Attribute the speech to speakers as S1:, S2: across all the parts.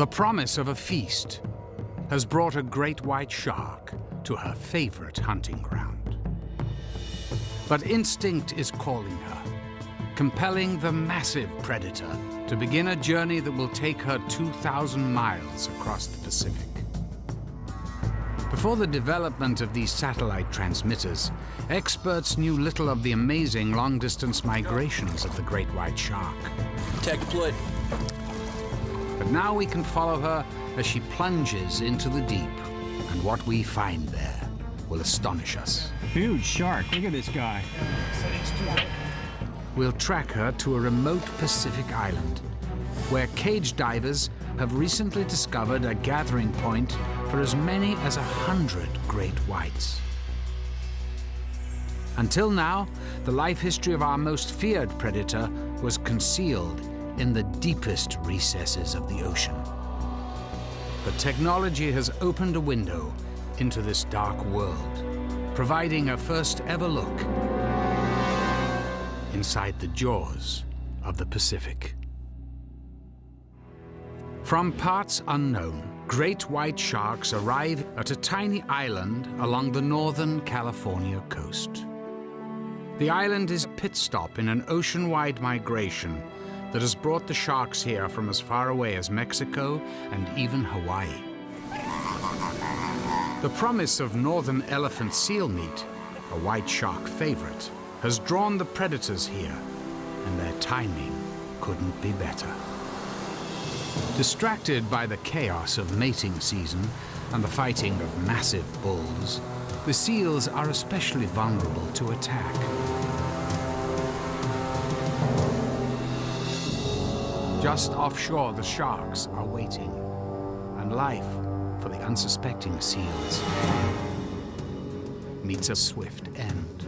S1: The promise of a feast has brought a great white shark to her favorite hunting ground. But instinct is calling her, compelling the massive predator to begin a journey that will take her 2,000 miles across the Pacific. Before the development of these satellite transmitters, experts knew little of the amazing long-distance migrations of the great white shark.
S2: Tech deployed.
S1: But now we can follow her as she plunges into the deep, and what we find there will astonish us.
S3: Huge shark, look at this guy.
S1: We'll track her to a remote Pacific island, where cage divers have recently discovered a gathering point for as many as 100 great whites. Until now, the life history of our most feared predator was concealed in the deepest recesses of the ocean. But technology has opened a window into this dark world, providing a first ever look inside the jaws of the Pacific. From parts unknown, great white sharks arrive at a tiny island along the northern California coast. The island is a pit stop in an ocean-wide migration that has brought the sharks here from as far away as Mexico and even Hawaii. The promise of northern elephant seal meat, a white shark favorite, has drawn the predators here, and their timing couldn't be better. Distracted by the chaos of mating season and the fighting of massive bulls, the seals are especially vulnerable to attack. Just offshore, the sharks are waiting, and life for the unsuspecting seals meets a swift end.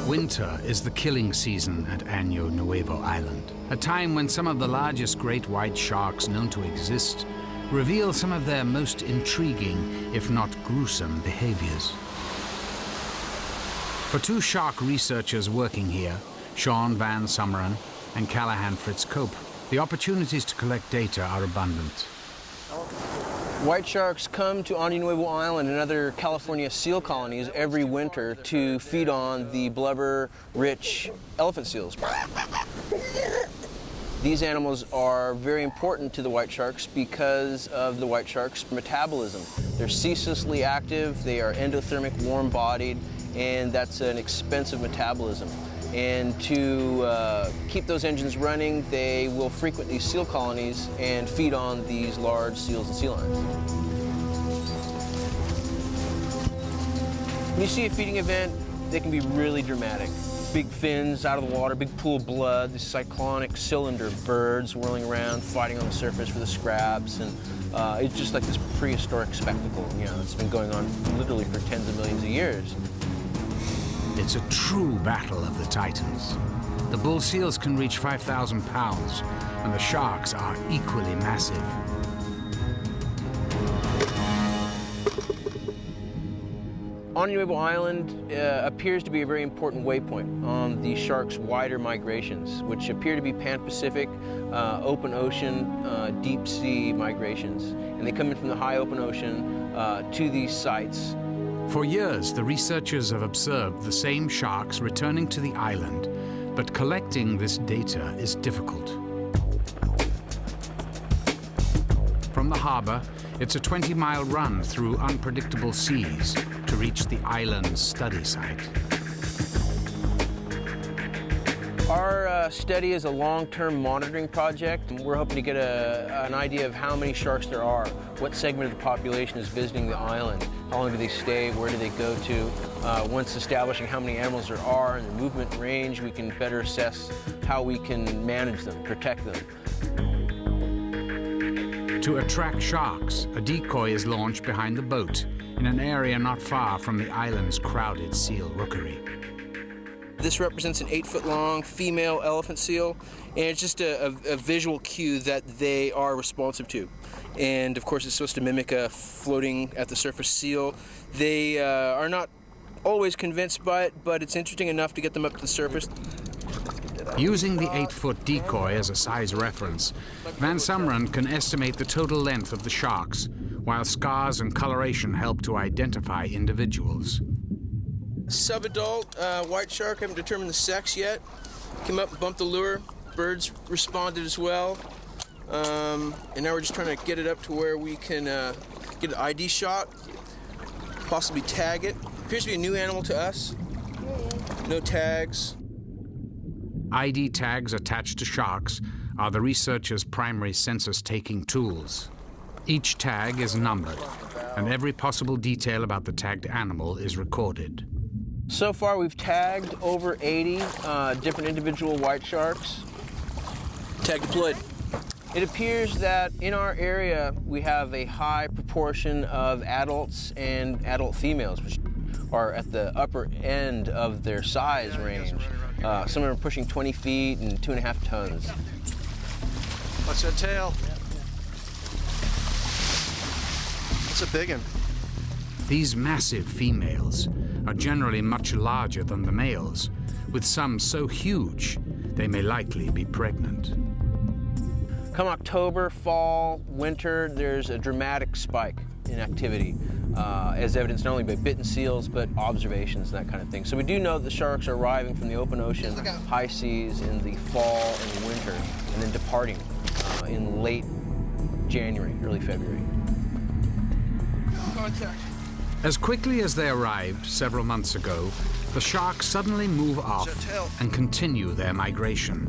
S1: Winter is the killing season at Año Nuevo Island, a time when some of the largest great white sharks known to exist reveal some of their most intriguing, if not gruesome, behaviors. For two shark researchers working here, Sean Van Summeren and Callahan Fritz Cope, the opportunities to collect data are abundant.
S2: White sharks come to Año Nuevo Island and other California seal colonies every winter to feed on the blubber-rich elephant seals. These animals are very important to the white sharks because of the white shark's metabolism. They're ceaselessly active, they are endothermic, warm-bodied, and that's an expensive metabolism. And to keep those engines running, they will frequent these seal colonies and feed on these large seals and sea lions. When you see a feeding event, they can be really dramatic. Big fins out of the water, big pool of blood, these cyclonic cylinder birds whirling around, fighting on the surface for the scraps, and it's just like this prehistoric spectacle. You know, it's been going on literally for tens of millions of years.
S1: It's a true battle of the titans. The bull seals can reach 5,000 pounds, and the sharks are equally massive.
S2: Año Nuevo Island appears to be a very important waypoint on the sharks' wider migrations, which appear to be pan-Pacific, open ocean, deep sea migrations. And they come in from the high open ocean to these sites.
S1: For years, the researchers have observed the same sharks returning to the island, but collecting this data is difficult. From the harbor, it's a 20-mile run through unpredictable seas to reach the island's study site.
S2: Our study is a long-term monitoring project. We're hoping to get an idea of how many sharks there are, what segment of the population is visiting the island, how long do they stay, where do they go to. Once establishing how many animals there are and their movement range, we can better assess how we can manage them, protect them.
S1: To attract sharks, a decoy is launched behind the boat in an area not far from the island's crowded seal rookery.
S2: This represents an 8-foot-long female elephant seal, and it's just a visual cue that they are responsive to. And of course, it's supposed to mimic a floating at the surface seal. They are not always convinced by it, but it's interesting enough to get them up to the surface.
S1: Using the 8-foot decoy as a size reference, Van Sumeren can estimate the total length of the sharks, while scars and coloration help to identify individuals.
S2: Subadult white shark, haven't determined the sex yet. Came up and bumped the lure. Birds responded as well. And now we're just trying to get it up to where we can get an ID shot, possibly tag it. Appears to be a new animal to us. No tags.
S1: ID tags attached to sharks are the researchers' primary census-taking tools. Each tag is numbered, and every possible detail about the tagged animal is recorded.
S2: So far, we've tagged over 80 different individual white sharks. Tag deployed. It appears that in our area, we have a high proportion of adults and adult females, which are at the upper end of their size range. Some of them are pushing 20 feet and 2.5 tons.
S4: What's that tail? It's a big one.
S1: These massive females are generally much larger than the males, with some so huge they may likely be pregnant.
S2: Come October, fall, winter, there's a dramatic spike in activity, as evidenced not only by bitten seals, but observations and that kind of thing. So we do know that the sharks are arriving from the open ocean, high seas in the fall and winter, and then departing in late January, early February.
S4: Contact.
S1: As quickly as they arrived several months ago, the sharks suddenly move off and continue their migration.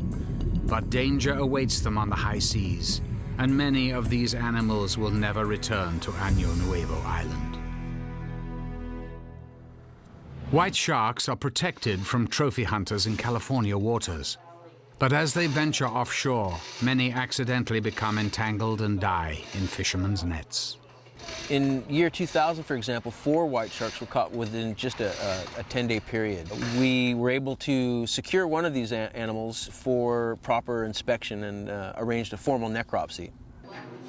S1: But danger awaits them on the high seas, and many of these animals will never return to Año Nuevo Island. White sharks are protected from trophy hunters in California waters. But as they venture offshore, many accidentally become entangled and die in fishermen's nets.
S2: In year 2000, for example, 4 white sharks were caught within just a 10-day period. We were able to secure one of these animals for proper inspection and arranged a formal necropsy.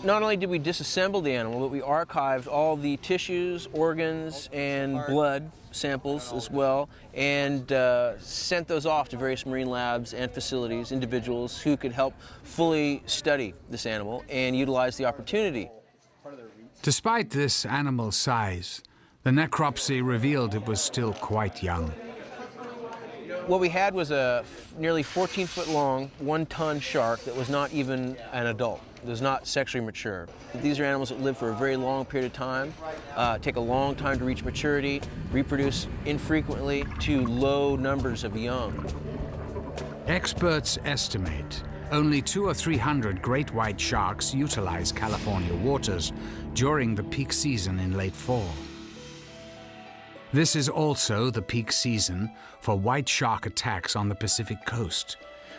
S2: Not only did we disassemble the animal, but we archived all the tissues, organs, and blood samples as well, and sent those off to various marine labs and facilities, individuals who could help fully study this animal and utilize the opportunity.
S1: Despite this animal's size, the necropsy revealed it was still quite young.
S2: What we had was a nearly 14-foot-long, 1-ton shark that was not even an adult. It was not sexually mature. These are animals that live for a very long period of time, take a long time to reach maturity, reproduce infrequently to low numbers of young.
S1: Experts estimate only 200 or 300 great white sharks utilize California waters during the peak season in late fall. This is also the peak season for white shark attacks on the Pacific coast,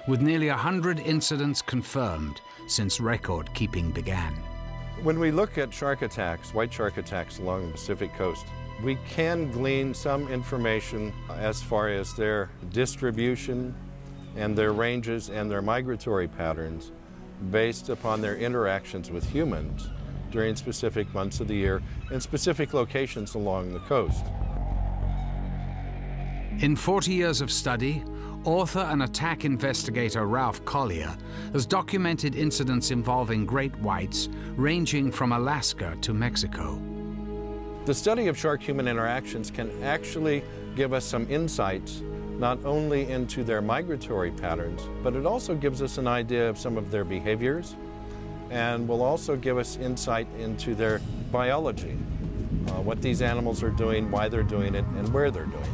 S1: with nearly 100 incidents confirmed since record keeping began.
S5: When we look at shark attacks, white shark attacks along the Pacific coast, we can glean some information as far as their distribution and their ranges and their migratory patterns based upon their interactions with humans during specific months of the year in specific locations along the coast.
S1: In 40 years of study, author and attack investigator Ralph Collier has documented incidents involving great whites ranging from Alaska to Mexico.
S5: The study of shark-human interactions can actually give us some insights not only into their migratory patterns, but it also gives us an idea of some of their behaviors and will also give us insight into their biology, what these animals are doing, why they're doing it, and where they're doing it.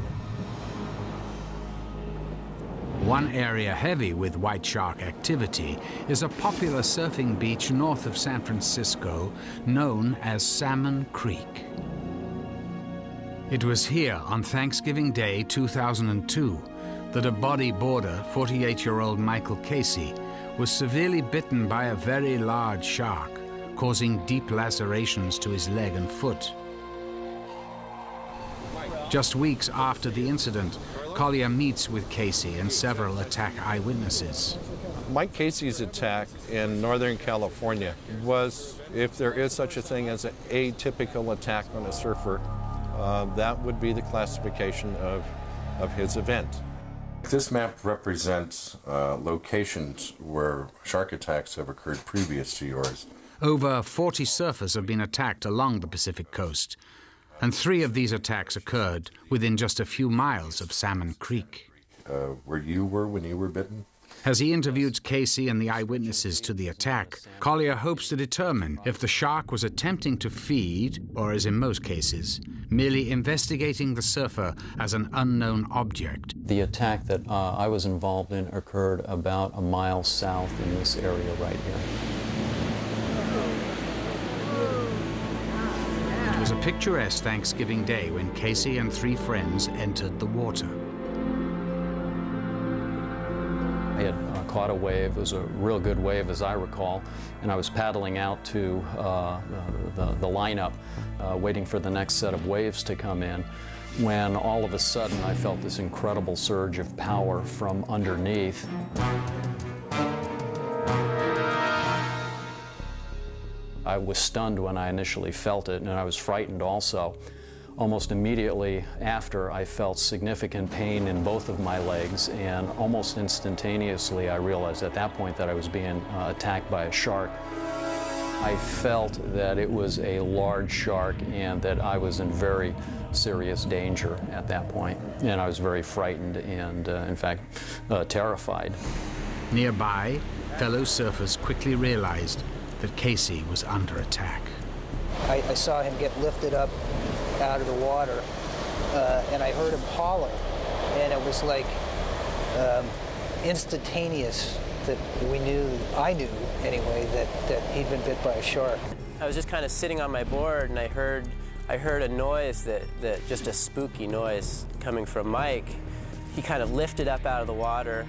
S1: One area heavy with white shark activity is a popular surfing beach north of San Francisco known as Salmon Creek. It was here on Thanksgiving Day 2002 that a bodyboarder, 48-year-old Michael Casey, was severely bitten by a very large shark, causing deep lacerations to his leg and foot. Just weeks after the incident, Collier meets with Casey and several attack eyewitnesses.
S5: Mike Casey's attack in Northern California was, if there is such a thing as an atypical attack on a surfer, that would be the classification of his event. This map represents locations where shark attacks have occurred previous to yours.
S1: Over 40 surfers have been attacked along the Pacific coast, and 3 of these attacks occurred within just a few miles of Salmon Creek.
S5: Where you were when you were bitten?
S1: As he interviewed Casey and the eyewitnesses to the attack, Collier hopes to determine if the shark was attempting to feed, or as in most cases, merely investigating the surfer as an unknown object.
S6: The attack that I was involved in occurred about a mile south in this area right here.
S1: It was a picturesque Thanksgiving Day when Casey and 3 friends entered the water.
S6: I had caught a wave. It was a real good wave, as I recall, and I was paddling out to the lineup, waiting for the next set of waves to come in, when all of a sudden I felt this incredible surge of power from underneath. I was stunned when I initially felt it, and I was frightened also. Almost immediately after, I felt significant pain in both of my legs, and almost instantaneously I realized at that point that I was being attacked by a shark. I felt that it was a large shark and that I was in very serious danger at that point, and I was very frightened and, in fact, terrified.
S1: Nearby, fellow surfers quickly realized that Casey was under attack.
S7: I saw him get lifted up out of the water, and I heard him holler, and it was like instantaneous that I knew anyway, that he'd been bit by a shark.
S8: I was just kind of sitting on my board, and I heard a noise that just a spooky noise coming from Mike. He kind of lifted up out of the water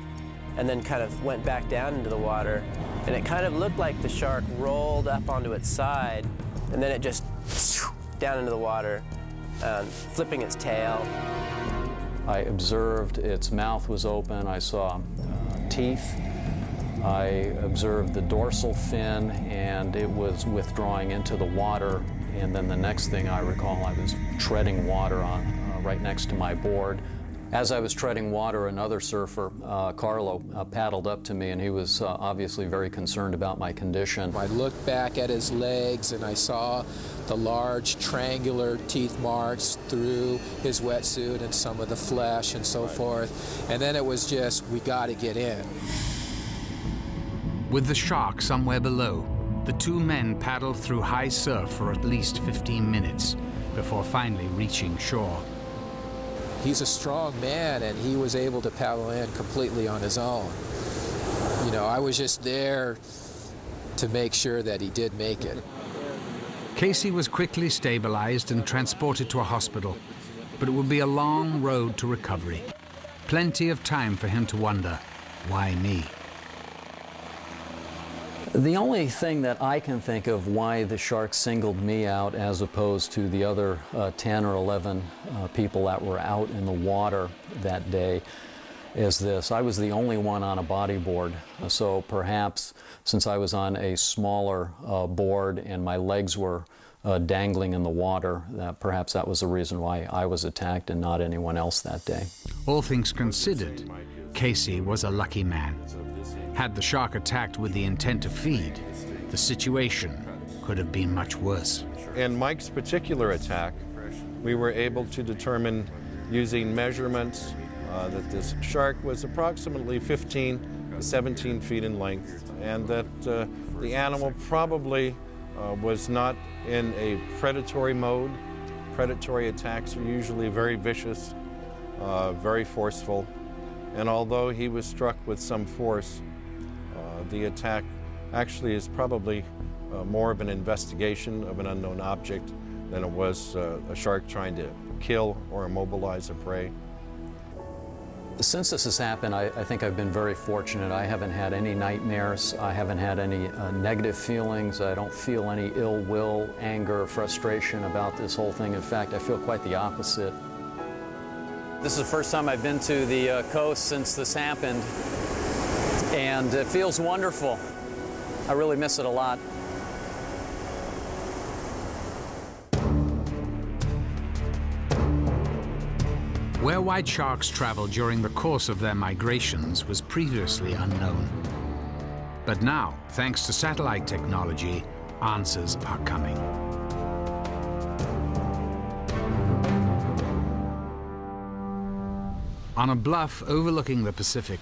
S8: and then kind of went back down into the water, and it kind of looked like the shark rolled up onto its side, and then it just down into the water, flipping its tail.
S6: I observed its mouth was open. I saw teeth. I observed the dorsal fin, and it was withdrawing into the water. And then the next thing I recall, I was treading water right next to my board. As I was treading water, another surfer, Carlo, paddled up to me, and he was obviously very concerned about my condition.
S9: I looked back at his legs, and I saw the large triangular teeth marks through his wetsuit and some of the flesh and so forth. And then it was just, we got to get in.
S1: With the shark somewhere below, the 2 men paddled through high surf for at least 15 minutes before finally reaching shore.
S9: He's a strong man, and he was able to paddle in completely on his own. You know, I was just there to make sure that he did make it.
S1: Casey was quickly stabilized and transported to a hospital, but it would be a long road to recovery. Plenty of time for him to wonder, why me?
S6: The only thing that I can think of why the shark singled me out as opposed to the other 10 or 11 people that were out in the water that day is this. I was the only one on a bodyboard, so perhaps since I was on a smaller board and my legs were dangling in the water, perhaps that was the reason why I was attacked and not anyone else that day.
S1: All things considered, Casey was a lucky man. Had the shark attacked with the intent to feed, the situation could have been much worse.
S5: In Mike's particular attack, we were able to determine using measurements that this shark was approximately 15 to 17 feet in length, and that the animal probably was not in a predatory mode. Predatory attacks are usually very vicious, very forceful, and although he was struck with some force, the attack actually is probably more of an investigation of an unknown object than it was a shark trying to kill or immobilize a prey.
S6: Since this has happened, I think I've been very fortunate. I haven't had any nightmares. I haven't had any negative feelings. I don't feel any ill will, anger, frustration about this whole thing. In fact, I feel quite the opposite. This is the first time I've been to the coast since this happened, and it feels wonderful. I really miss it a lot.
S1: Where white sharks travel during the course of their migrations was previously unknown. But now, thanks to satellite technology, answers are coming. On a bluff overlooking the Pacific,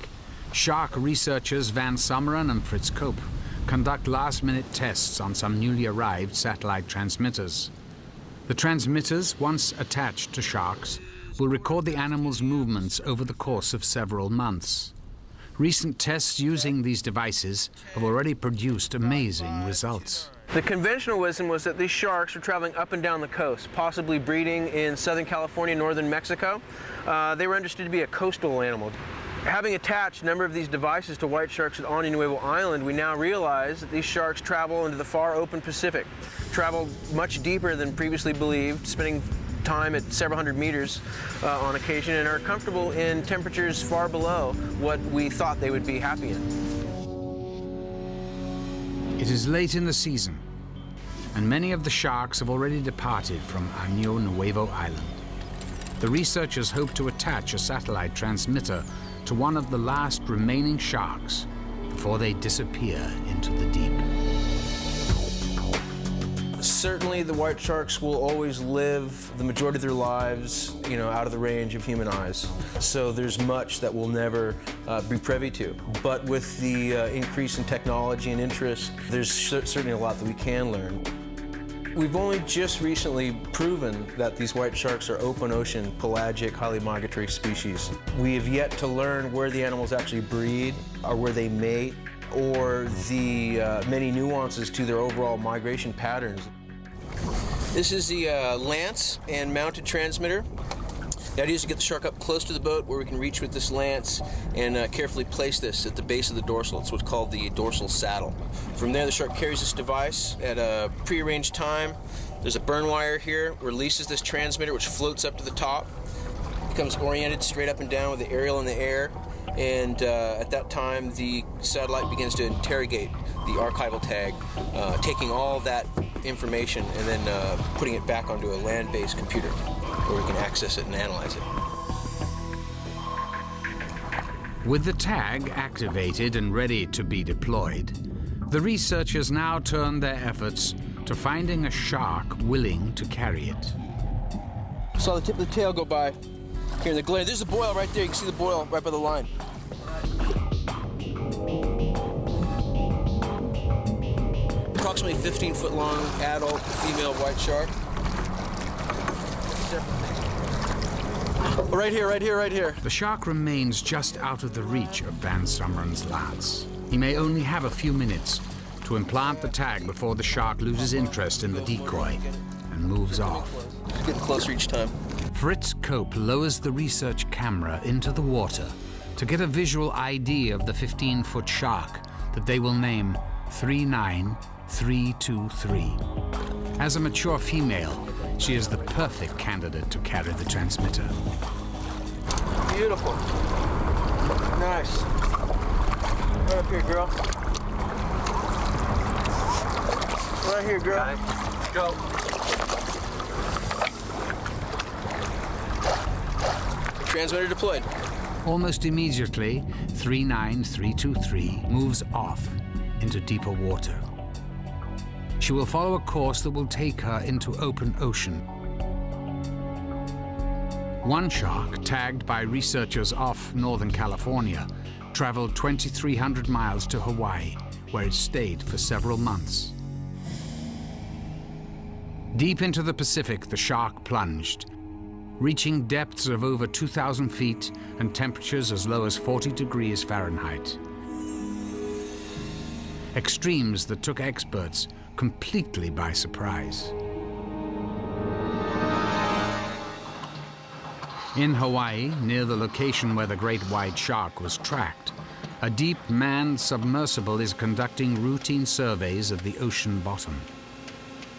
S1: shark researchers Van Summeren and Fritz Koop conduct last-minute tests on some newly arrived satellite transmitters. The transmitters, once attached to sharks, will record the animal's movements over the course of several months. Recent tests using these devices have already produced amazing results.
S2: The conventional wisdom was that these sharks were traveling up and down the coast, possibly breeding in Southern California, northern Mexico. They were understood to be a coastal animal. Having attached a number of these devices to white sharks at Año Nuevo Island, we now realize that these sharks travel into the far open Pacific, travel much deeper than previously believed, spending time at several hundred meters on occasion, and are comfortable in temperatures far below what we thought they would be happy in.
S1: It is late in the season, and many of the sharks have already departed from Año Nuevo Island. The researchers hope to attach a satellite transmitter to one of the last remaining sharks before they disappear into the deep.
S2: Certainly the white sharks will always live the majority of their lives, out of the range of human eyes. So there's much that we'll never be privy to. But with the increase in technology and interest, there's certainly a lot that we can learn. We've only just recently proven that these white sharks are open ocean, pelagic, highly migratory species. We have yet to learn where the animals actually breed, or where they mate, or the many nuances to their overall migration patterns. This is the lance and mounted transmitter. The idea is to get the shark up close to the boat where we can reach with this lance and carefully place this at the base of the dorsal. It's what's called the dorsal saddle. From there, the shark carries this device at a prearranged time. There's a burn wire here, releases this transmitter, which floats up to the top, becomes oriented straight up and down with the aerial in the air, and at that time, the satellite begins to interrogate the archival tag, taking all that information and then putting it back onto a land-based computer where we can access it and analyze it.
S1: With the tag activated and ready to be deployed, the researchers now turn their efforts to finding a shark willing to carry it.
S2: Saw the tip of the tail go by here in the glare. There's a boil right there. You can see the boil right by the line. Approximately 15-foot long adult female white shark. Right here, right here, right here.
S1: The shark remains just out of the reach of Van Summeren's lance. He may only have a few minutes to implant the tag before the shark loses interest in the decoy and moves off.
S2: It's getting closer each time.
S1: Fritz Koop lowers the research camera into the water to get a visual ID of the 15-foot shark that they will name 39323. As a mature female, she is the perfect candidate to carry the transmitter.
S2: Beautiful. Nice. Right up here, girl. Right here, girl. Right. Go. Transmitter deployed.
S1: Almost immediately, 39323 moves off into deeper water. She will follow a course that will take her into open ocean. One shark, tagged by researchers off Northern California, traveled 2,300 miles to Hawaii, where it stayed for several months. Deep into the Pacific, the shark plunged, reaching depths of over 2,000 feet and temperatures as low as 40 degrees Fahrenheit. Extremes that took experts completely by surprise. In Hawaii, near the location where the great white shark was tracked, a deep manned submersible is conducting routine surveys of the ocean bottom.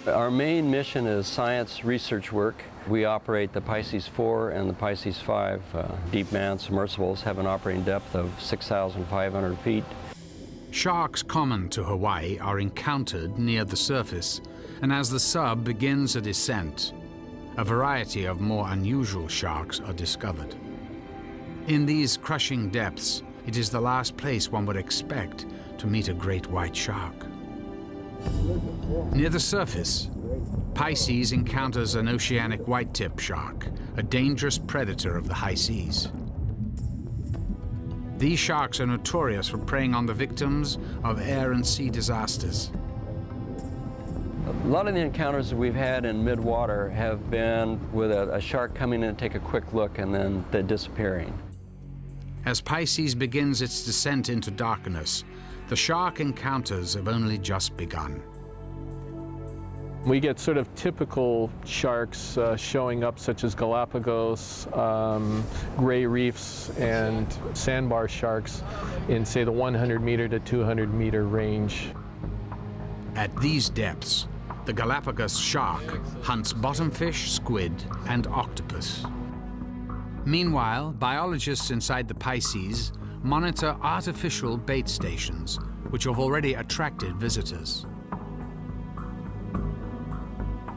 S10: Our main mission is science research work. We operate the Pisces 4 and the Pisces 5 deep manned submersibles, have an operating depth of 6,500 feet.
S1: Sharks common to Hawaii are encountered near the surface, and as the sub begins a descent, a variety of more unusual sharks are discovered. In these crushing depths, it is the last place one would expect to meet a great white shark. Near the surface, Pisces encounters an oceanic white-tip shark, a dangerous predator of the high seas. These sharks are notorious for preying on the victims of air and sea disasters.
S10: A lot of the encounters that we've had in mid-water have been with a shark coming in and take a quick look and then they're disappearing.
S1: As Pisces begins its descent into darkness, the shark encounters have only just begun.
S3: We get sort of typical sharks showing up, such as Galapagos, gray reefs, and sandbar sharks in, say, the 100 meter to 200 meter range.
S1: At these depths, the Galapagos shark hunts bottomfish, squid, and octopus. Meanwhile, biologists inside the Pisces monitor artificial bait stations, which have already attracted visitors.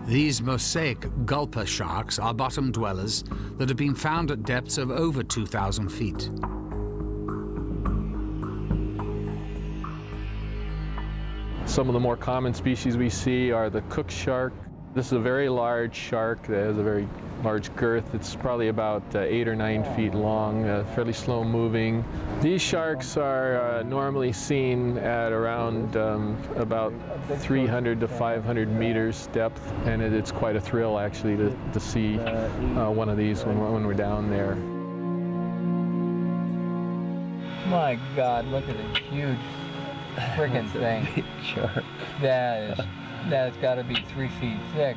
S1: These mosaic gulper sharks are bottom dwellers that have been found at depths of over 2,000 feet.
S3: Some of the more common species we see are the cook shark. This is a very large shark that has a very large girth. It's probably about 8 or 9 feet long, fairly slow moving. These sharks are normally seen at around about 300 to 500 meters depth, and it's quite a thrill actually to see one of these when we're down there.
S11: My God, look at the huge friggin' thing.
S10: Shark.
S11: That's got to be 3 feet thick.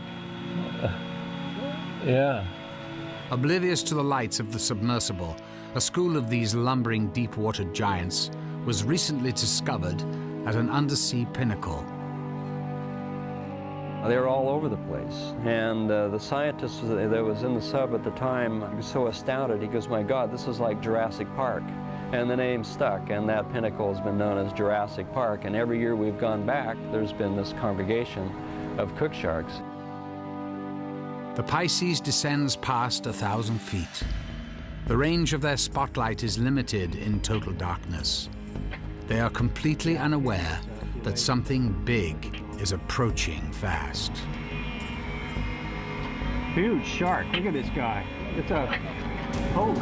S10: Yeah.
S1: Oblivious to the lights of the submersible, a school of these lumbering deep-water giants was recently discovered at an undersea pinnacle.
S10: They were all over the place, and the scientist that was in the sub at the time was so astounded. He goes, "My God, this is like Jurassic Park." And the name stuck, and that pinnacle has been known as Jurassic Park. And every year we've gone back, there's been this congregation of cook sharks.
S1: The Pisces descends past 1,000 feet. The range of their spotlight is limited in total darkness. They are completely unaware that something big is approaching fast.
S3: Huge shark. Look at this guy. It's a... Oh!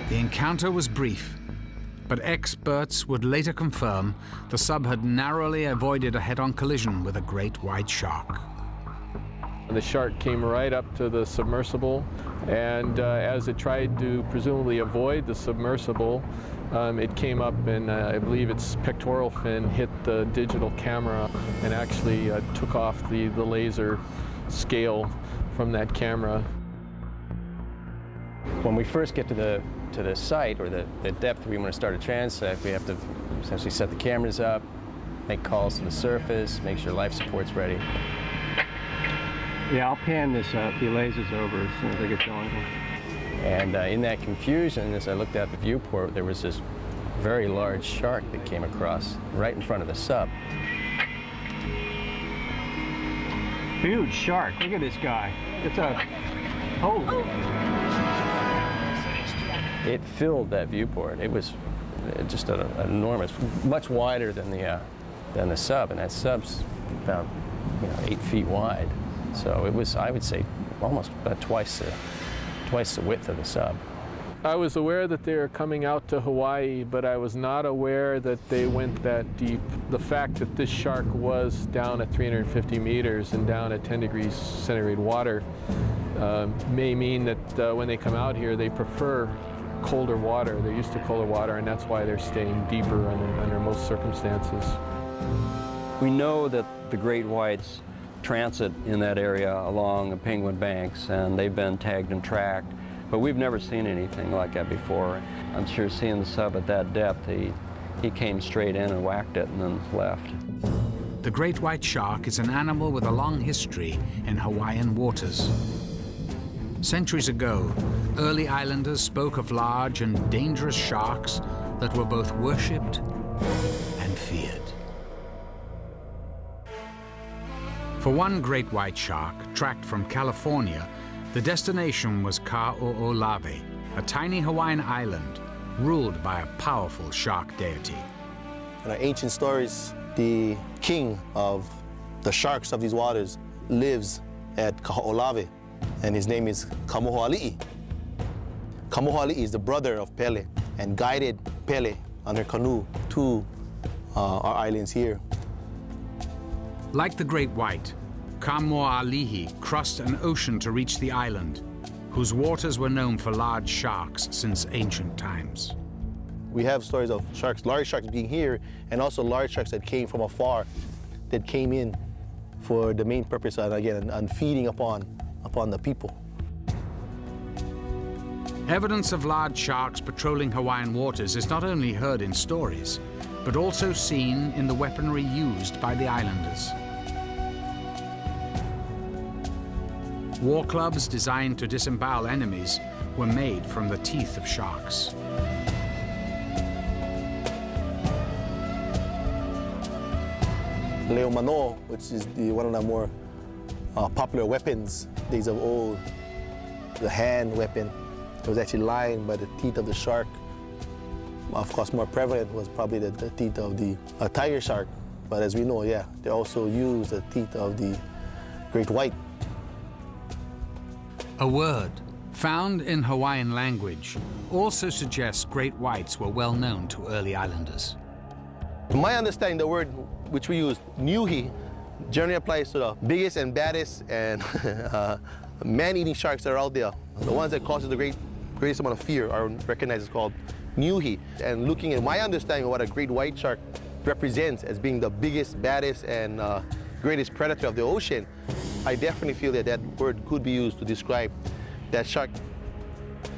S1: The encounter was brief, but experts would later confirm the sub had narrowly avoided a head-on collision with a great white shark.
S3: The shark came right up to the submersible, and as it tried to presumably avoid the submersible, it came up and I believe its pectoral fin hit the digital camera and actually took off the laser scale from that camera.
S12: When we first get to the site, or the depth we want to start a transect, we have to essentially set the cameras up, make calls to the surface, make sure life support's ready.
S3: Yeah, I'll pan this up. The laser's over as soon as I get going.
S12: And in that confusion, as I looked out the viewport, there was this very large shark that came across right in front of the sub.
S3: Huge shark. Look at this guy. It's a... Oh!
S12: It filled that viewport. It was just an enormous, much wider than the sub, and that sub's about 8 feet wide. So it was, I would say, almost about twice the width of the sub.
S3: I was aware that they were coming out to Hawaii, but I was not aware that they went that deep. The fact that this shark was down at 350 meters and down at 10 degrees centigrade water may mean that when they come out here, they prefer colder water. They're used to colder water, and that's why they're staying deeper under most circumstances.
S10: We know that the great whites transit in that area along the Penguin Banks, and they've been tagged and tracked, but we've never seen anything like that before. I'm sure seeing the sub at that depth, he came straight in and whacked it and then left.
S1: the great white shark is an animal with a long history in Hawaiian waters. Centuries ago, early islanders spoke of large and dangerous sharks that were both worshipped and feared. For one great white shark, tracked from California, the destination was Ka'o'olawe, a tiny Hawaiian island ruled by a powerful shark deity.
S13: In our ancient stories, the king of the sharks of these waters lives at Ka'o'olawe, and his name is Kamohoali'i. Kamohoali'i is the brother of Pele and guided Pele on her canoe to our islands here.
S1: Like the great white, Kamohoali'i crossed an ocean to reach the island, whose waters were known for large sharks since ancient times.
S13: We have stories of sharks, large sharks being here, and also large sharks that came from afar, that came in for the main purpose, again, on feeding upon the people.
S1: Evidence of large sharks patrolling Hawaiian waters is not only heard in stories, but also seen in the weaponry used by the islanders. War clubs designed to disembowel enemies were made from the teeth of sharks.
S13: Leo mano, which is one of the more popular weapons, days of old, the hand weapon. It was actually lined by the teeth of the shark. Of course, more prevalent was probably the teeth of the tiger shark. But as we know, yeah, they also use the teeth of the great white.
S1: A word found in Hawaiian language also suggests great whites were well known to early islanders.
S13: To my understanding, the word which we use, niuhi, generally applies to the biggest and baddest and man-eating sharks that are out there. The ones that causes the greatest amount of fear are recognized as called niuhi. And looking at my understanding of what a great white shark represents as being the biggest, baddest, and greatest predator of the ocean, I definitely feel that that word could be used to describe that shark.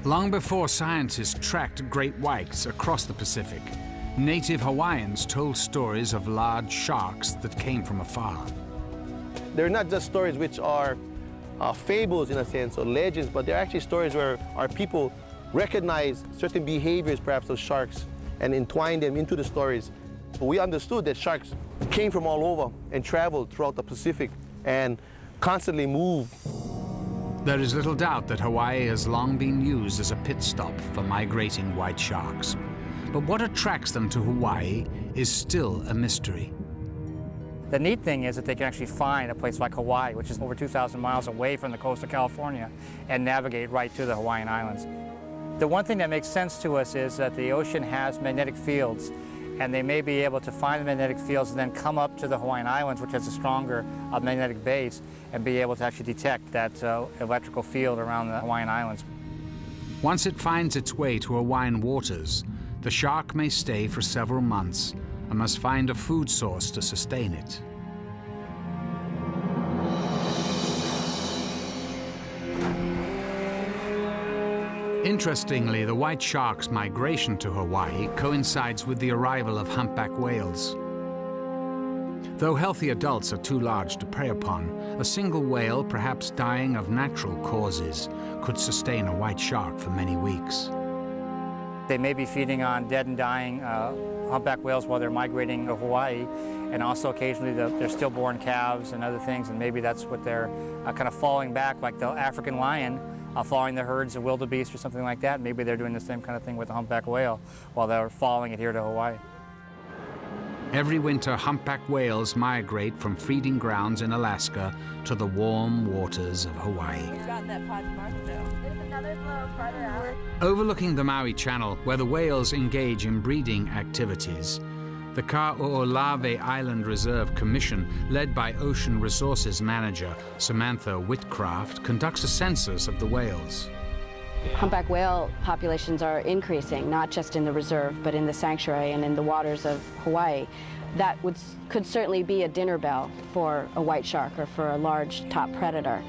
S1: Long before scientists tracked great whites across the Pacific, native Hawaiians told stories of large sharks that came from afar.
S13: They're not just stories which are fables in a sense, or legends, but they're actually stories where our people recognize certain behaviors perhaps of sharks and entwine them into the stories. We understood that sharks came from all over and traveled throughout the Pacific and constantly moved.
S1: There is little doubt that Hawaii has long been used as a pit stop for migrating white sharks. But what attracts them to Hawaii is still a mystery.
S14: The neat thing is that they can actually find a place like Hawaii, which is over 2,000 miles away from the coast of California, and navigate right to the Hawaiian Islands. The one thing that makes sense to us is that the ocean has magnetic fields, and they may be able to find the magnetic fields and then come up to the Hawaiian Islands, which has a stronger magnetic base, and be able to actually detect that electrical field around the Hawaiian Islands.
S1: Once it finds its way to Hawaiian waters, the shark may stay for several months and must find a food source to sustain it. Interestingly, the white shark's migration to Hawaii coincides with the arrival of humpback whales. Though healthy adults are too large to prey upon, a single whale, perhaps dying of natural causes, could sustain a white shark for many weeks.
S14: They may be feeding on dead and dying humpback whales while they're migrating to Hawaii, and also occasionally their stillborn calves and other things, and maybe that's what they're kind of falling back, like the African lion following the herds of wildebeest or something like that. Maybe they're doing the same kind of thing with the humpback whale while they're following it here to Hawaii.
S1: Every winter, humpback whales migrate from feeding grounds in Alaska to the warm waters of Hawaii.
S15: We've got that pod marked though. There's another flow farther out.
S1: Overlooking the Maui Channel, where the whales engage in breeding activities, the Ka'o'olawe Island Reserve Commission, led by Ocean Resources Manager Samantha Whitcraft, conducts a census of the whales.
S16: Humpback whale populations are increasing, not just in the reserve, but in the sanctuary and in the waters of Hawaii. That could certainly be a dinner bell for a white shark or for a large top predator.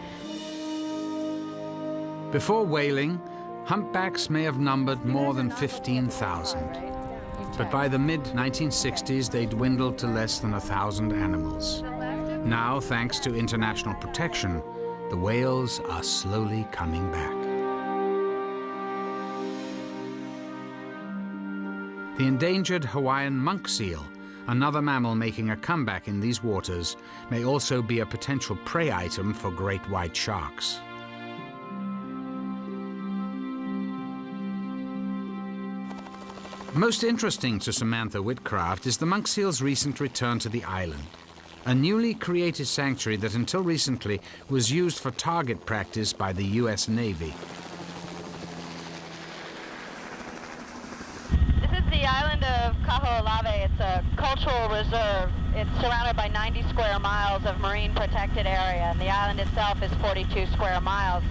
S1: Before whaling, humpbacks may have numbered more than 15,000. but by the mid-1960s they dwindled to less than 1,000 animals. Now, thanks to international protection, the whales are slowly coming back. The endangered Hawaiian monk seal, another mammal making a comeback in these waters, may also be a potential prey item for great white sharks. Most interesting to Samantha Whitcraft is the monk seal's recent return to the island, a newly created sanctuary that until recently was used for target practice by the U.S. Navy.
S17: The island of Kaho'olawe, it's a cultural reserve. It's surrounded by 90 square miles of marine protected area, and the island itself is 42 square miles.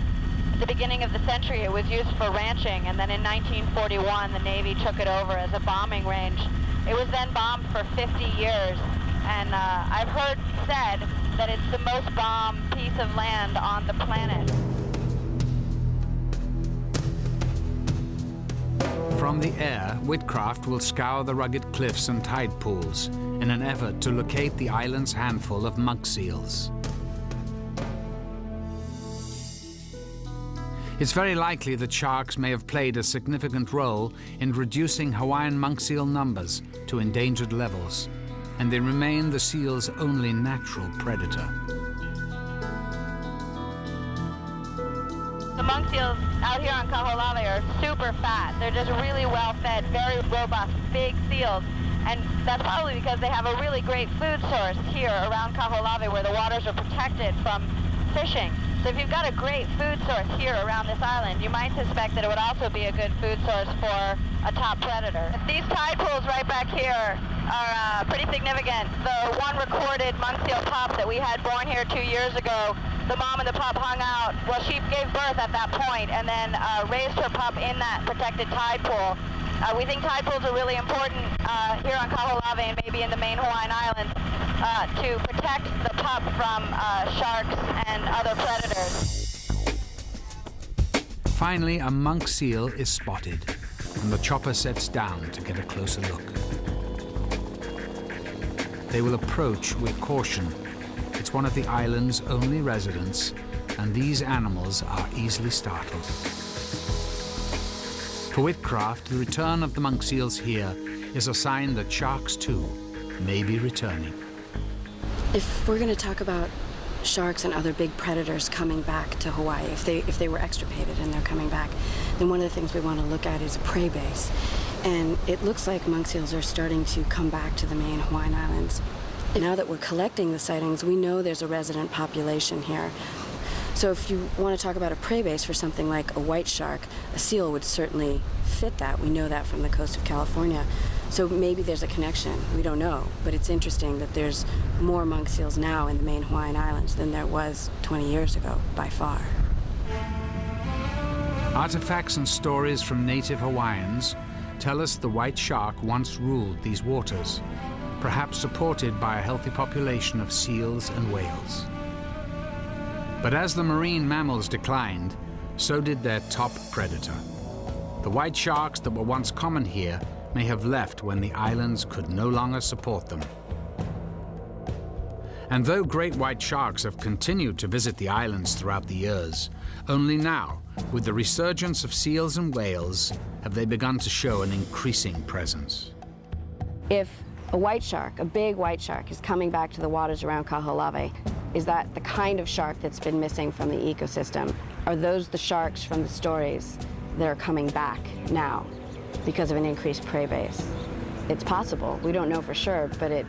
S17: At the beginning of the century, it was used for ranching, and then in 1941, the Navy took it over as a bombing range. It was then bombed for 50 years, and I've heard said that it's the most bombed piece of land on the planet.
S1: From the air, Whitcraft will scour the rugged cliffs and tide pools in an effort to locate the island's handful of monk seals. It's very likely that sharks may have played a significant role in reducing Hawaiian monk seal numbers to endangered levels, and they remain the seal's only natural predator.
S17: The monk seals out here on Kaho'olawe are super fat. They're just really well-fed, very robust, big seals. And that's probably because they have a really great food source here around Kaho'olawe where the waters are protected from fishing. So if you've got a great food source here around this island, you might suspect that it would also be a good food source for a top predator. These tide pools right back here are pretty significant. The one recorded monk seal pup that we had born here 2 years ago, the mom and the pup hung out. Well, she gave birth at that point and then raised her pup in that protected tide pool. We think tide pools are really important here on Kaho'olawe and maybe in the main Hawaiian Islands to protect the pup from sharks and other predators.
S1: Finally, a monk seal is spotted, and the chopper sets down to get a closer look. They will approach with caution. It's one of the island's only residents, and these animals are easily startled. For Whitcraft, the return of the monk seals here is a sign that sharks, too, may be returning.
S16: If we're going to talk about sharks and other big predators coming back to Hawaii, if they were extirpated and they're coming back, then one of the things we want to look at is a prey base. And it looks like monk seals are starting to come back to the main Hawaiian Islands. And now that we're collecting the sightings, we know there's a resident population here. So if you want to talk about a prey base for something like a white shark, a seal would certainly fit that. We know that from the coast of California. So maybe there's a connection. We don't know. But it's interesting that there's more monk seals now in the main Hawaiian Islands than there was 20 years ago, by far.
S1: Artifacts and stories from native Hawaiians tell us the white shark once ruled these waters, perhaps supported by a healthy population of seals and whales. But as the marine mammals declined, so did their top predator. The white sharks that were once common here may have left when the islands could no longer support them. And though great white sharks have continued to visit the islands throughout the years, only now, with the resurgence of seals and whales, have they begun to show an increasing presence.
S16: If a white shark, a big white shark, is coming back to the waters around Kaho'olawe, is that the kind of shark that's been missing from the ecosystem? Are those the sharks from the stories that are coming back now because of an increased prey base? It's possible. We don't know for sure, but it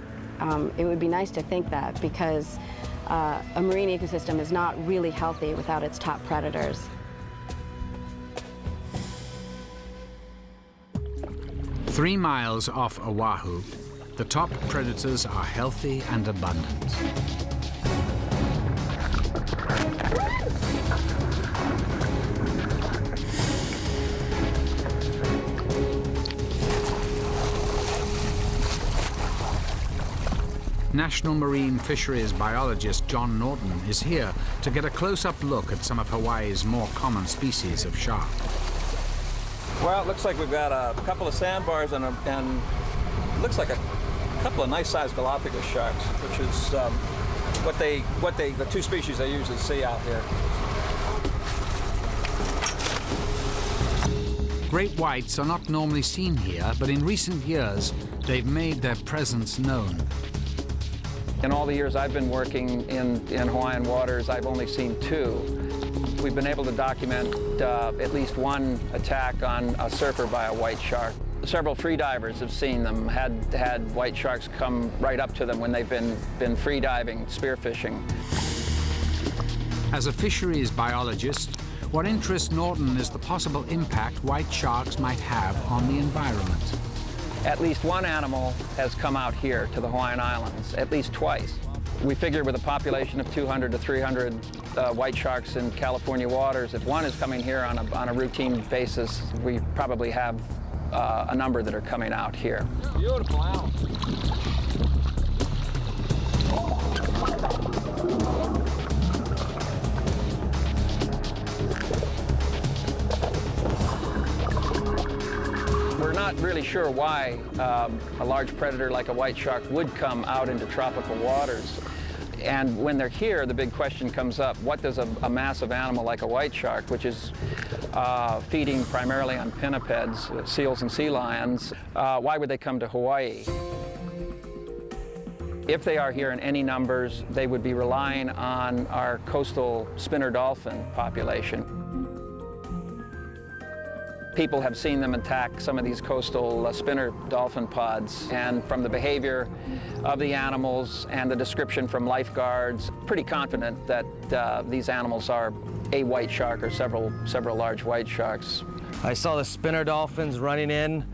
S16: would be nice to think that, because a marine ecosystem is not really healthy without its top predators.
S1: "3 miles off Oahu, the top predators are healthy and abundant. National Marine Fisheries biologist John Norton is here to get a close-up look at some of Hawaii's more common species of shark.
S18: Well, it looks like we've got a couple of sandbars and looks like a couple of nice-sized Galapagos sharks, which is the two species they usually see out here.
S1: Great whites are not normally seen here, but in recent years, they've made their presence known.
S19: In all the years I've been working in Hawaiian waters, I've only seen two. We've been able to document at least one attack on a surfer by a white shark. Several free divers have seen them, had white sharks come right up to them when they've been free diving, spearfishing.
S1: As a fisheries biologist, what interests Norton is the possible impact white sharks might have on the environment.
S19: At least one animal has come out here to the Hawaiian Islands, at least twice. We figure with a population of 200 to 300 white sharks in California waters, if one is coming here on a routine basis, we probably have a number that are coming out here.
S18: Beautiful animal.
S19: We're not really sure why a large predator like a white shark would come out into tropical waters. And when they're here, the big question comes up, what does a massive animal like a white shark, which is feeding primarily on pinnipeds, seals and sea lions, why would they come to Hawaii? If they are here in any numbers, they would be relying on our coastal spinner dolphin population. People have seen them attack some of these coastal spinner dolphin pods, and from the behavior of the animals and the description from lifeguards, pretty confident that these animals are a white shark or several large white sharks.
S20: I saw the spinner dolphins running in.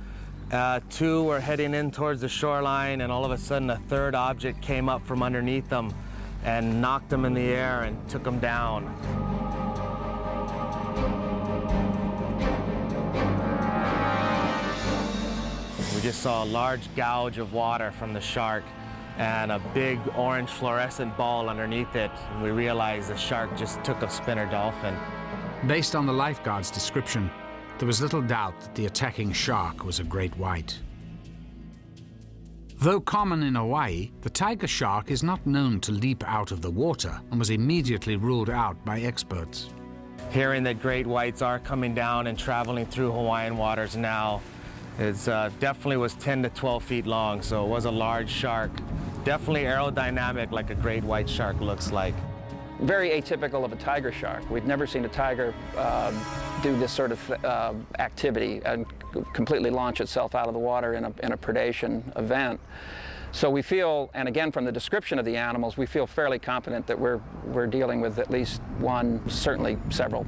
S20: Two were heading in towards the shoreline, and all of a sudden a third object came up from underneath them and knocked them in the air and took them down. We just saw a large gouge of water from the shark and a big orange fluorescent ball underneath it. And we realized the shark just took a spinner dolphin.
S1: Based on the lifeguard's description, there was little doubt that the attacking shark was a great white. Though common in Hawaii, the tiger shark is not known to leap out of the water and was immediately ruled out by experts.
S20: Hearing that great whites are coming down and traveling through Hawaiian waters now, it definitely was 10 to 12 feet long, so it was a large shark. Definitely aerodynamic like a great white shark looks like.
S19: Very atypical of a tiger shark. We've never seen a tiger do this sort of activity and completely launch itself out of the water in a predation event. So we feel, and again from the description of the animals, we feel fairly confident that we're dealing with at least one, certainly several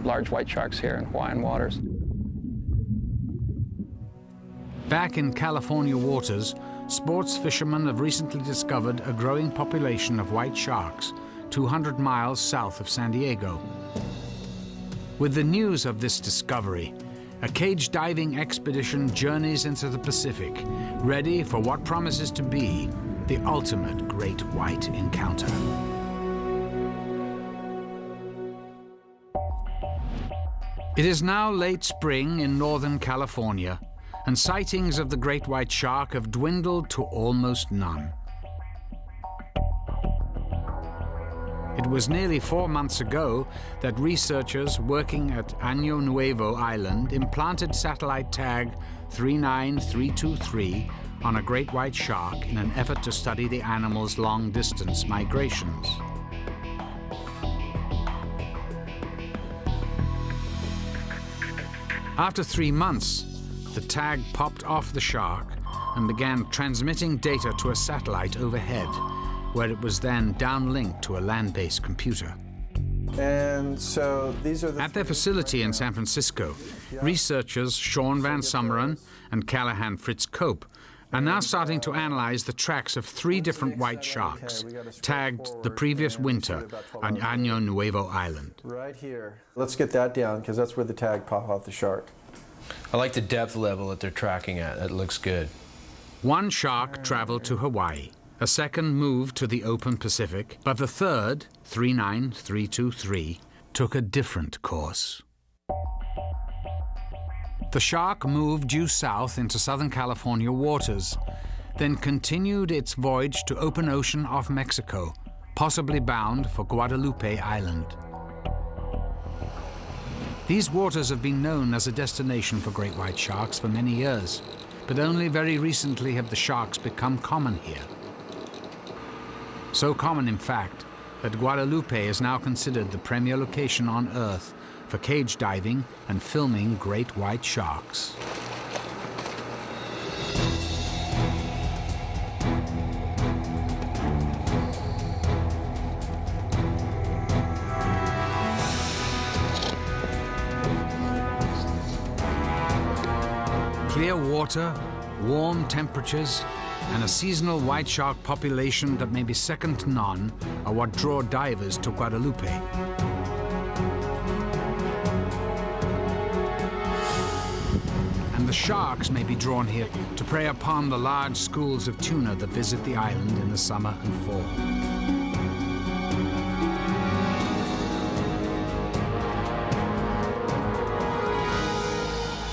S19: large white sharks here in Hawaiian waters.
S1: Back in California waters, sports fishermen have recently discovered a growing population of white sharks 200 miles south of San Diego. With the news of this discovery, a cage diving expedition journeys into the Pacific, ready for what promises to be the ultimate great white encounter. It is now late spring in Northern California, and sightings of the great white shark have dwindled to almost none. It was nearly 4 months ago that researchers working at Año Nuevo Island implanted satellite tag 39323 on a great white shark in an effort to study the animal's long-distance migrations. After 3 months, the tag popped off the shark and began transmitting data to a satellite overhead, where it was then downlinked to a land-based computer.
S21: And so these are
S1: At their facility in San Francisco, researchers Sean Van Summeren and Callahan Fritz Cope are now starting to analyze the tracks of 3 different white sharks, tagged the previous winter on Año Nuevo Island.
S21: Right here. Let's get that down, because that's where the tag popped off the shark.
S22: I like the depth level that they're tracking at. That looks good.
S1: One shark traveled to Hawaii, a second moved to the open Pacific, but the third, 39323, took a different course. The shark moved due south into Southern California waters, then continued its voyage to open ocean off Mexico, possibly bound for Guadalupe Island. These waters have been known as a destination for great white sharks for many years, but only very recently have the sharks become common here. So common, in fact, that Guadalupe is now considered the premier location on Earth for cage diving and filming great white sharks. Clear water, warm temperatures, and a seasonal white shark population that may be second to none are what draw divers to Guadalupe. And the sharks may be drawn here to prey upon the large schools of tuna that visit the island in the summer and fall.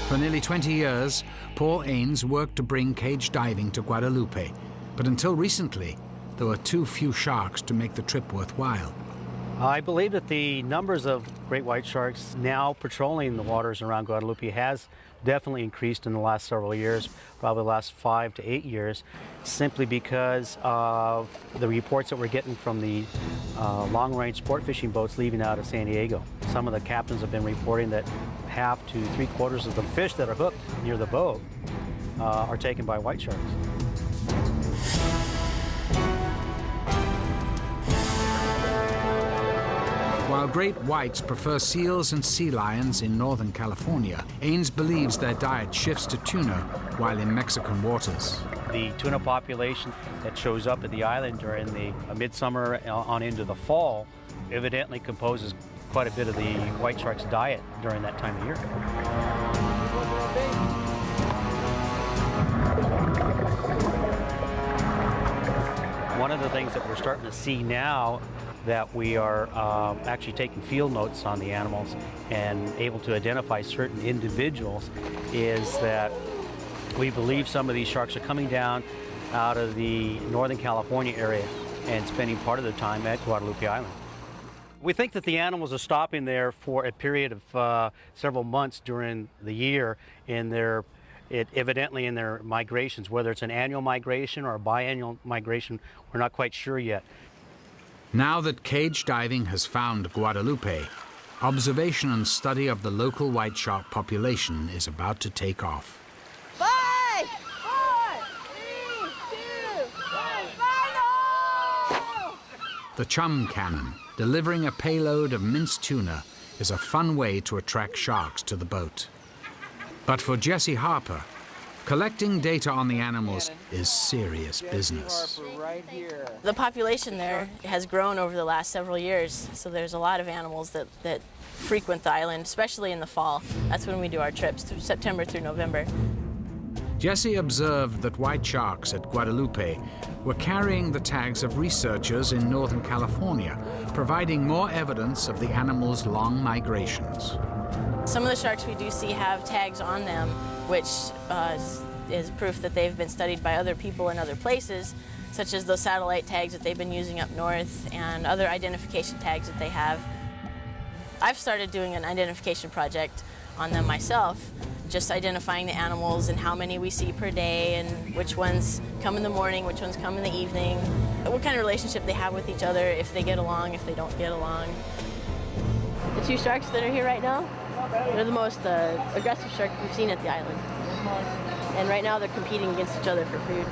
S1: For nearly 20 years, Paul Ains worked to bring cage diving to Guadalupe, but until recently, there were too few sharks to make the trip worthwhile.
S4: I believe that the numbers of great white sharks now patrolling the waters around Guadalupe has definitely increased in the last several years, probably the last 5 to 8 years, simply because of the reports that we're getting from the long-range sport fishing boats leaving out of San Diego. Some of the captains have been reporting that half to 3/4 of the fish that are hooked near the boat are taken by white sharks.
S1: While great whites prefer seals and sea lions in Northern California, Ains believes their diet shifts to tuna while in Mexican waters.
S4: The tuna population that shows up at the island during the midsummer on into the fall evidently composes quite a bit of the white shark's diet during that time of year. One of the things that we're starting to see now that we are actually taking field notes on the animals and able to identify certain individuals is that we believe some of these sharks are coming down out of the Northern California area and spending part of their time at Guadalupe Island. We think that the animals are stopping there for a period of several months during the year evidently in their migrations. Whether it's an annual migration or a biannual migration, we're not quite sure yet.
S1: Now that cage diving has found Guadalupe, observation and study of the local white shark population is about to take off.
S15: 5, 4, 3, 2, 1, final!
S1: The chum cannon, delivering a payload of minced tuna, is a fun way to attract sharks to the boat. But for Jesse Harper, collecting data on the animals is serious business.
S7: The population there has grown over the last several years, so there's a lot of animals that frequent the island, especially in the fall. That's when we do our trips, through September through November.
S1: Jesse observed that white sharks at Guadalupe were carrying the tags of researchers in Northern California, providing more evidence of the animals' long migrations.
S7: Some of the sharks we do see have tags on them, which is proof that they've been studied by other people in other places, such as those satellite tags that they've been using up north and other identification tags that they have. I've started doing an identification project on them myself, just identifying the animals and how many we see per day and which ones come in the morning, which ones come in the evening, what kind of relationship they have with each other, if they get along, if they don't get along. The two sharks that are here right now, they're the most aggressive shark we've seen at the island. And right now they're competing against each other for food.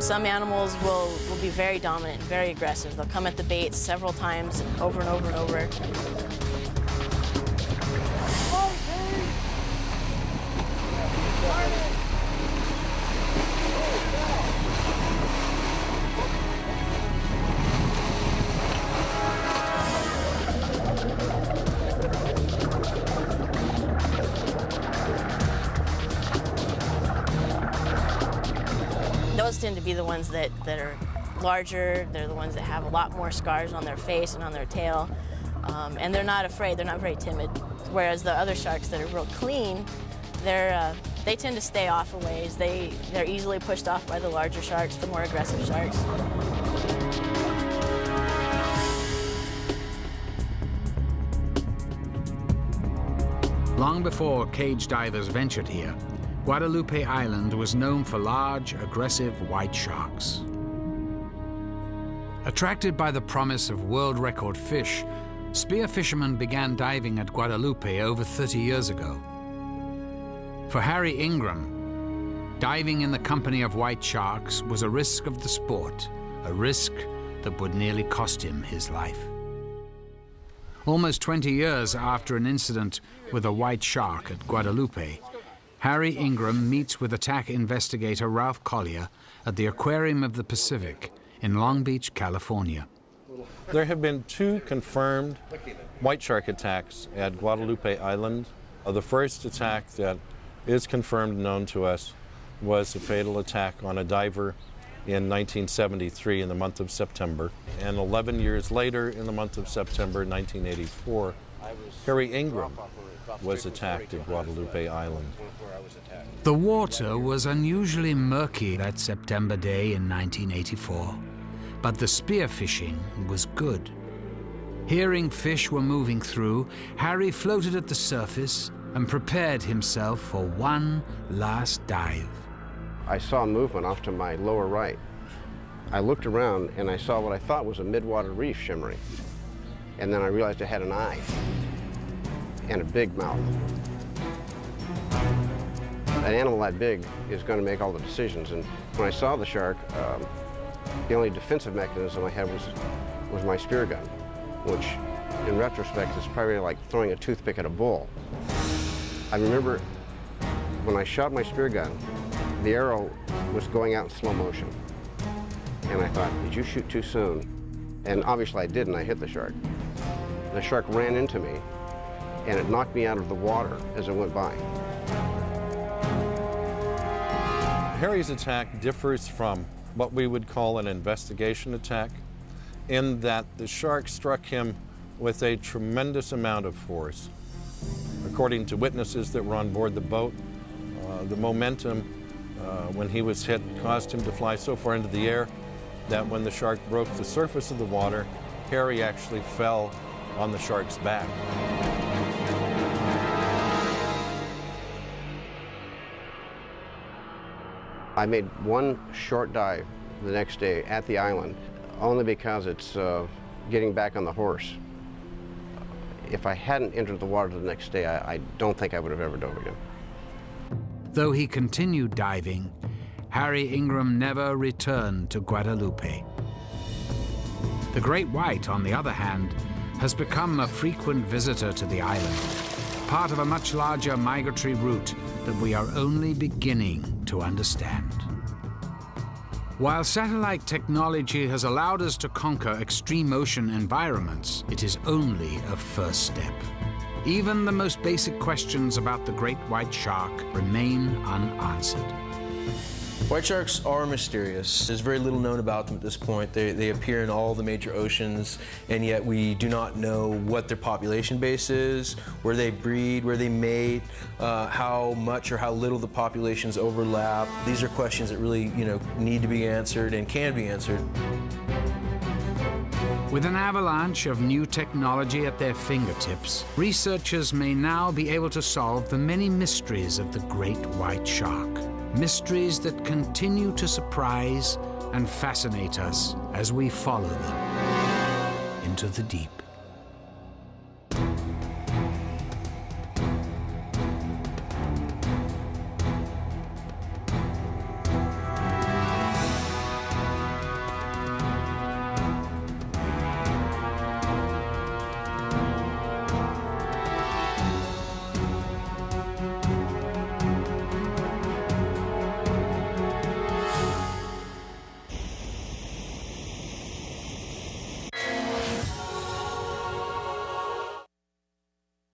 S7: Some animals will be very dominant, very aggressive. They'll come at the baits several times, over and over and over. Those tend to be the ones that are larger. They're the ones that have a lot more scars on their face and on their tail. And they're not afraid, they're not very timid. Whereas the other sharks that are real clean, they tend to stay off a ways. They're easily pushed off by the larger sharks, the more aggressive sharks.
S1: Long before cage divers ventured here, Guadalupe Island was known for large, aggressive white sharks. Attracted by the promise of world record fish, spear fishermen began diving at Guadalupe over 30 years ago. For Harry Ingram, diving in the company of white sharks was a risk of the sport, a risk that would nearly cost him his life. Almost 20 years after an incident with a white shark at Guadalupe, Harry Ingram meets with attack investigator Ralph Collier at the Aquarium of the Pacific in Long Beach, California.
S5: There have been 2 confirmed white shark attacks at Guadalupe Island. The first attack that is confirmed known to us was a fatal attack on a diver in 1973 in the month of September. And 11 years later, in the month of September 1984, Harry Ingram was attacked at Guadalupe Island.
S1: The water was unusually murky that September day in 1984, but the spearfishing was good. Hearing fish were moving through, Harry floated at the surface and prepared himself for one last dive.
S8: I saw movement off to my lower right. I looked around and I saw what I thought was a midwater reef shimmering. And then I realized it had an eye and a big mouth. An animal that big is going to make all the decisions. And when I saw the shark, the only defensive mechanism I had was my spear gun, which in retrospect is probably like throwing a toothpick at a bull. I remember when I shot my spear gun, the arrow was going out in slow motion. And I thought, did you shoot too soon? And obviously I didn't, I hit the shark. The shark ran into me and it knocked me out of the water as it went by.
S5: Harry's attack differs from what we would call an investigation attack in that the shark struck him with a tremendous amount of force. According to witnesses that were on board the boat, the momentum when he was hit caused him to fly so far into the air that when the shark broke the surface of the water, Harry actually fell on the shark's back.
S8: I made one short dive the next day at the island, only because it's getting back on the horse. If I hadn't entered the water the next day, I don't think I would have ever dove again.
S1: Though he continued diving, Harry Ingram never returned to Guadalupe. The great white, on the other hand, has become a frequent visitor to the island, part of a much larger migratory route that we are only beginning to understand. While satellite technology has allowed us to conquer extreme ocean environments, it is only a first step. Even the most basic questions about the great white shark remain unanswered.
S2: White sharks are mysterious. There's very little known about them at this point. They appear in all the major oceans, and yet we do not know what their population base is, where they breed, where they mate, how much or how little the populations overlap. These are questions that really, need to be answered and can be answered.
S1: With an avalanche of new technology at their fingertips, researchers may now be able to solve the many mysteries of the great white shark. Mysteries that continue to surprise and fascinate us as we follow them into the deep.